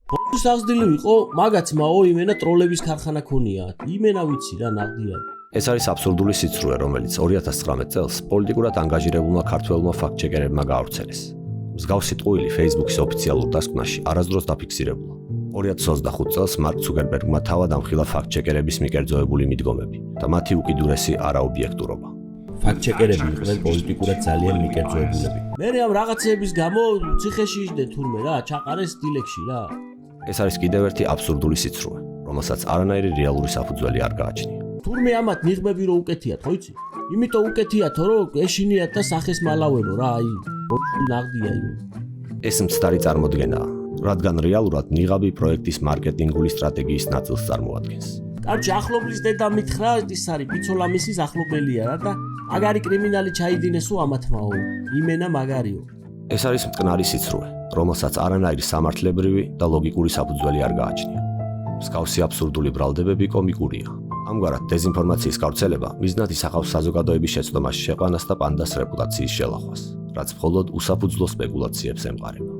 ბოლოს აღზრდილი ვიყო, მაგაც მაო იმენა ტროლების ქარხანა ქონია. იმენა ვიცი რა ნაღდია. ეს არის აბსურდული სიცრუე, რომელიც 2019 წელს პოლიტიკურად ანგაჟირებულმა ქართველმა ფაქტ-ჩეკერებმა გაავრცელეს. მსგავსი ტყუილი Facebook-ის ოფიციალურ დასკვნაში არასდროს დაფიქსირებულა. 2025 წელს მარკ ცუკერბერგმა თავად ამხილა ფაქტ-ჩეკერების მიკერძოებული მიდგომები და მათი უკიდურესი არაობიექტურობა. ფაქტ-ჩეკერები იყვნენ პოლიტიკურად ძალიან მიკერძოებულები. მე ამ რაღაცეების გამო ციხეში იჯდნენ თურმე რა, ჩაყარეს დილეგში რა. ეს არის კიდევ ერთი აბსურდული სიცრუე, რომელსაც არანაირი რეალური საფუძველი არ გააჩნია. თურმე ამათ ნიღბები რო უკეთიათ, ხო იცი? იმიტომ უკეთიათ, რომ ეშინიათ და სახეს მალავენო რა, აი, ნაღდია იმ. ეს მცდარი წარმოდგენაა, რადგან რეალურად ნიღაბი პროექტის მარკეტინგული სტრატეგიის ნაწილს წარმოადგენს. კარჩი ახლობლის დედა მითხრა, ის არის პიცოლამისის ახლობელია რა და აგარი კრიმინალი ჩაიდინესო ამათმაო. იმენა მაგარიო. ეს არის მტკნარი სიცრუე, რომელსაც არანაირი სამართლებრივი და ლოგიკური საფუძველი არ გააჩნია. მსგავსი აბსურდული ბრალდებები კომიკურია. ამგვარად დეზინფორმაციის გავრცელება მიზნად ისახავს საზოგადოების შეცდომაში შეყვანას და პანდას რეპუტაციის შელახვას, რაც მხოლოდ უსაფუძვლო სპეკულაციებს ემყარება.